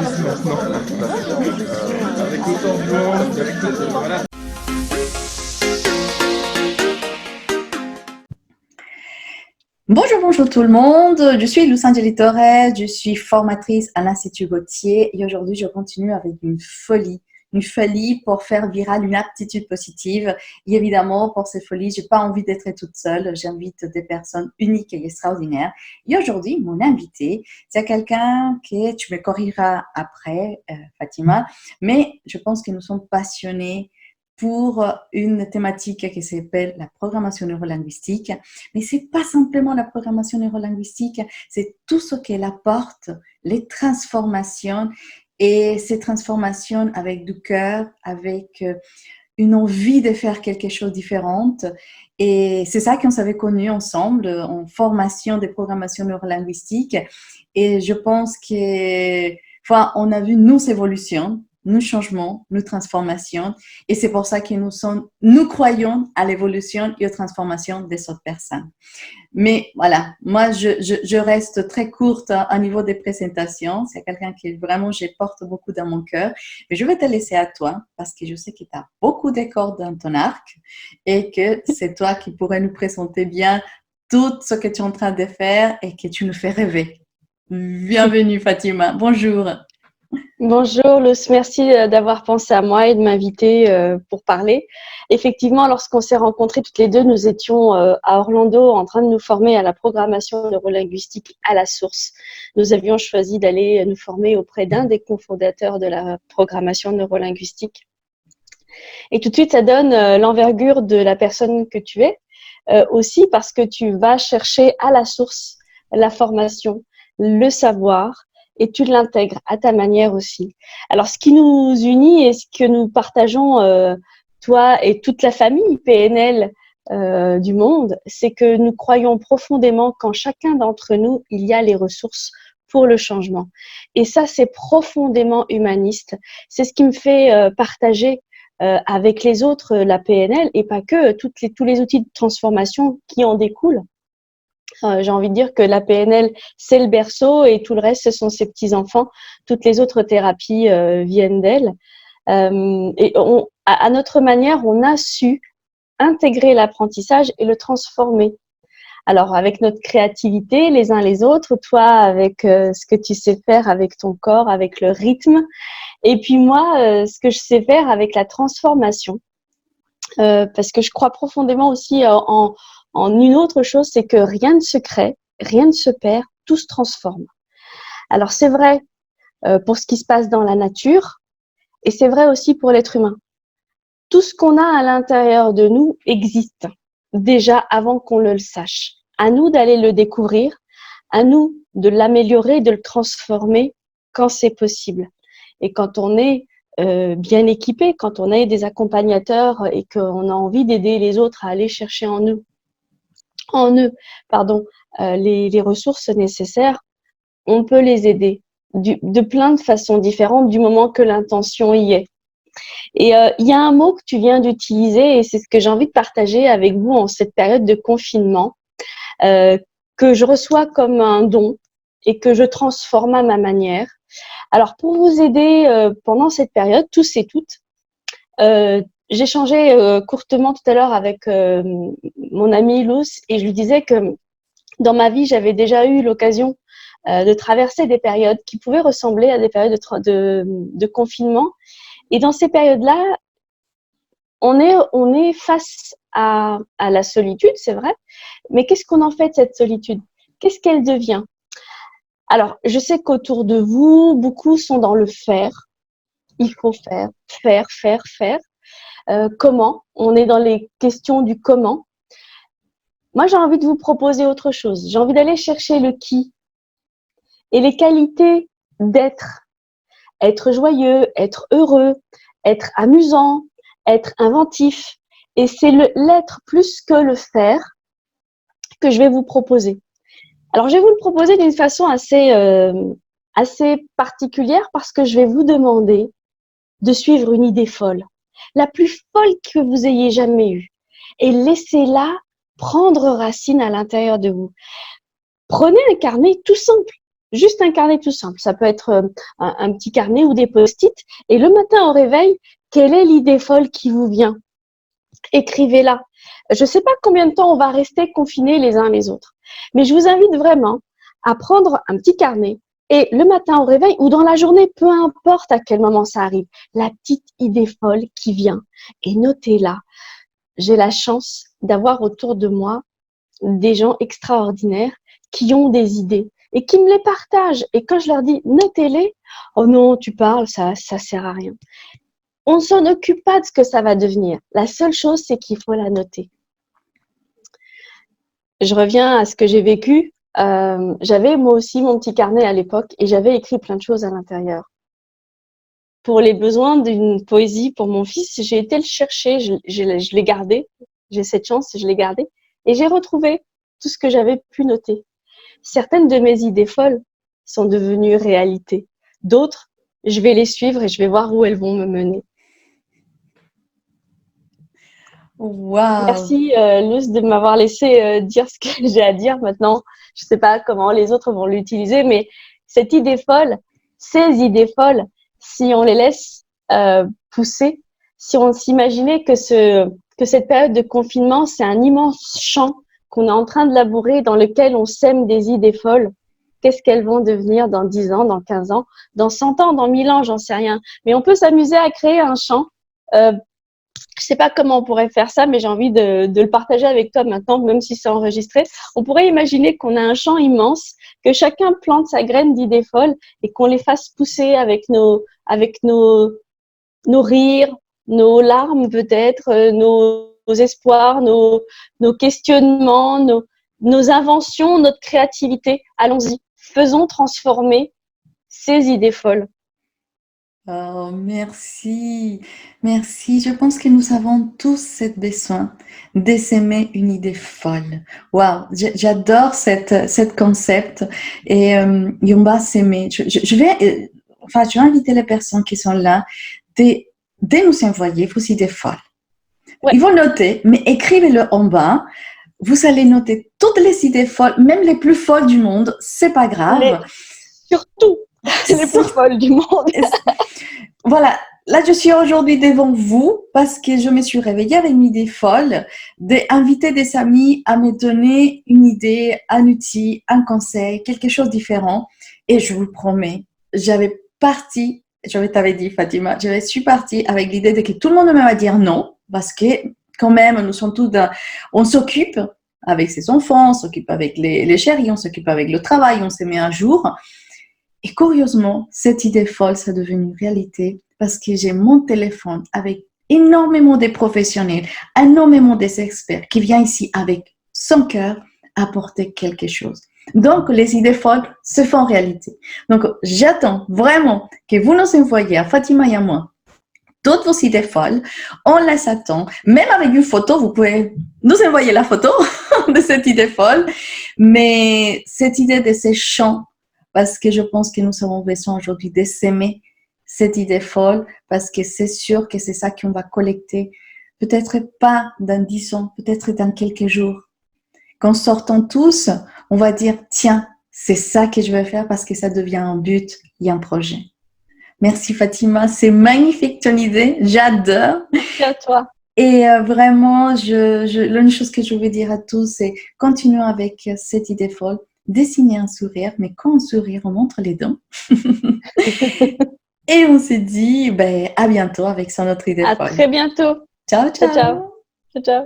ici maintenant. Avec autant de monde, voilà. Bonjour, bonjour tout le monde. Je suis Lucangeli Torres, je suis formatrice à l'Institut Gautier et aujourd'hui je continue avec une folie pour faire virale une aptitude positive. Et évidemment, pour cette folie, j'ai pas envie d'être toute seule. J'invite des personnes uniques et extraordinaires. Et aujourd'hui, mon invité, c'est quelqu'un que tu me corrigeras après, Fatima, mais je pense que nous sommes passionnés pour une thématique qui s'appelle la programmation neurolinguistique. Mais c'est pas simplement la programmation neurolinguistique, c'est tout ce qu'elle apporte, les transformations et ces transformations avec du cœur, avec une envie de faire quelque chose de différent. Et c'est ça qu'on s'avait connu ensemble en formation de programmation neurolinguistique. Et je pense que, enfin, on a vu nos évolutions, nos changements, nos transformations. Et c'est pour ça que nous croyons à l'évolution et aux transformations des autres personnes. Mais voilà, moi, je reste très courte au niveau des présentations. C'est quelqu'un qui vraiment, je porte beaucoup dans mon cœur. Mais je vais te laisser à toi parce que je sais que tu as beaucoup de cordes dans ton arc et que c'est toi qui pourrais nous présenter bien tout ce que tu es en train de faire et que tu nous fais rêver. Bienvenue, Fatima. Bonjour. Bonjour Luce, merci d'avoir pensé à moi et de m'inviter pour parler. Effectivement, lorsqu'on s'est rencontrés toutes les deux, nous étions à Orlando en train de nous former à la programmation neurolinguistique à la source. Nous avions choisi d'aller nous former auprès d'un des cofondateurs de la programmation neurolinguistique. Et tout de suite, ça donne l'envergure de la personne que tu es, aussi parce que tu vas chercher à la source la formation, le savoir, et tu l'intègres à ta manière aussi. Alors, ce qui nous unit et ce que nous partageons, toi et toute la famille PNL du monde, c'est que nous croyons profondément qu'en chacun d'entre nous, il y a les ressources pour le changement. Et ça, c'est profondément humaniste. C'est ce qui me fait partager avec les autres la PNL et pas que, tous les outils de transformation qui en découlent. J'ai envie de dire que la PNL, c'est le berceau et tout le reste, ce sont ses petits-enfants. Toutes les autres thérapies viennent d'elle. Et à notre manière, on a su intégrer l'apprentissage et le transformer. Alors, avec notre créativité, les uns les autres, toi avec ce que tu sais faire avec ton corps, avec le rythme, et puis moi, ce que je sais faire avec la transformation. Parce que je crois profondément aussi en une autre chose, c'est que rien ne se crée, rien ne se perd, tout se transforme. Alors c'est vrai pour ce qui se passe dans la nature et c'est vrai aussi pour l'être humain. Tout ce qu'on a à l'intérieur de nous existe déjà avant qu'on le sache. À nous d'aller le découvrir, à nous de l'améliorer, de le transformer quand c'est possible. Et quand on est bien équipé, quand on a des accompagnateurs et qu'on a envie d'aider les autres à aller chercher en eux, les ressources nécessaires, on peut les aider de plein de façons différentes du moment que l'intention y est. Et il y a un mot que tu viens d'utiliser et c'est ce que j'ai envie de partager avec vous en cette période de confinement, que je reçois comme un don et que je transforme à ma manière. Alors, pour vous aider pendant cette période, tous et toutes, j'ai échangé courtement tout à l'heure avec mon amie Luce et je lui disais que dans ma vie, j'avais déjà eu l'occasion de traverser des périodes qui pouvaient ressembler à des périodes de confinement. Et dans ces périodes-là, on est face à la solitude, c'est vrai, mais qu'est-ce qu'on en fait de cette solitude? Qu'est-ce qu'elle devient? Alors, je sais qu'autour de vous, beaucoup sont dans le faire. Il faut faire, faire, faire, faire. Comment? On est dans les questions du comment. Moi, j'ai envie de vous proposer autre chose. J'ai envie d'aller chercher le qui et les qualités d'être. Être joyeux, être heureux, être amusant, être inventif. Et c'est l'être plus que le faire que je vais vous proposer. Alors, je vais vous le proposer d'une façon assez particulière parce que je vais vous demander de suivre une idée folle, la plus folle que vous ayez jamais eue, et laissez-la prendre racine à l'intérieur de vous. Prenez un carnet tout simple, juste un carnet tout simple. Ça peut être un petit carnet ou des post-it. Et le matin au réveil, quelle est l'idée folle qui vous vient? Écrivez-la. Je ne sais pas combien de temps on va rester confinés les uns les autres, mais je vous invite vraiment à prendre un petit carnet et le matin au réveil ou dans la journée, peu importe à quel moment ça arrive, la petite idée folle qui vient et notez-la. J'ai la chance d'avoir autour de moi des gens extraordinaires qui ont des idées et qui me les partagent. Et quand je leur dis notez-les, oh non, tu parles, ça sert à rien. On ne s'en occupe pas de ce que ça va devenir. La seule chose, c'est qu'il faut la noter. Je reviens à ce que j'ai vécu. J'avais moi aussi mon petit carnet à l'époque et j'avais écrit plein de choses à l'intérieur. Pour les besoins d'une poésie pour mon fils, j'ai été le chercher, je l'ai gardé. J'ai cette chance, je l'ai gardé. Et j'ai retrouvé tout ce que j'avais pu noter. Certaines de mes idées folles sont devenues réalité. D'autres, je vais les suivre et je vais voir où elles vont me mener. Waouh! Merci Luce de m'avoir laissé dire ce que j'ai à dire. Maintenant, je ne sais pas comment les autres vont l'utiliser, mais cette idée folle, ces idées folles, si on les laisse pousser, si on s'imaginait que cette période de confinement, c'est un immense champ qu'on est en train de labourer, dans lequel on sème des idées folles, qu'est-ce qu'elles vont devenir dans 10 ans, dans 15 ans, dans 100 ans, dans 1000 ans, j'en sais rien. Mais on peut s'amuser à créer un champ. Je sais pas comment on pourrait faire ça, mais j'ai envie de le partager avec toi maintenant, même si c'est enregistré. On pourrait imaginer qu'on a un champ immense, que chacun plante sa graine d'idées folles et qu'on les fasse pousser avec nos rires, nos larmes peut-être, nos espoirs, nos questionnements, nos inventions, notre créativité. Allons-y, faisons transformer ces idées folles. Oh, merci, merci. Je pense que nous avons tous cette besoin d'essaimer une idée folle. Waouh, j'adore cette concept. Et on va s'aimer. Je vais inviter les personnes qui sont là de nous envoyer vos idées folles. Ouais. Ils vont noter, mais écrivez-le en bas. Vous allez noter toutes les idées folles, même les plus folles du monde. C'est pas grave. Surtout les plus folles du monde. Voilà, là je suis aujourd'hui devant vous parce que je me suis réveillée avec une idée folle d'inviter des amis à me donner une idée, un outil, un conseil, quelque chose de différent. Et je vous promets, je t'avais dit Fatima, je suis partie avec l'idée de que tout le monde me va dire non parce que quand même nous sommes tous on s'occupe avec ses enfants, on s'occupe avec les chéris, on s'occupe avec le travail, on se met un jour. Et curieusement, cette idée folle, ça est devenu réalité parce que j'ai mon téléphone avec énormément de professionnels, énormément des experts qui viennent ici avec son cœur apporter quelque chose. Donc, les idées folles se font réalité. Donc, j'attends vraiment que vous nous envoyiez à Fatima et à moi toutes vos idées folles. On les attend. Même avec une photo, vous pouvez nous envoyer la photo de cette idée folle. Mais cette idée de ces chants, parce que je pense que nous avons besoin aujourd'hui de s'aimer cette idée folle, parce que c'est sûr que c'est ça qu'on va collecter. Peut-être pas dans 10 ans, peut-être dans quelques jours. Qu'en sortant tous, on va dire, tiens, c'est ça que je vais faire parce que ça devient un but et un projet. Merci Fatima, c'est magnifique ton idée, j'adore. Merci à toi. Et vraiment, l'une chose que je veux dire à tous, c'est continuons avec cette idée folle. Dessiner un sourire, mais quand on sourit, on montre les dents. Et on se dit à bientôt avec son autre idée folle. À très bientôt. Ciao, ciao. Ciao, ciao. Ciao, ciao.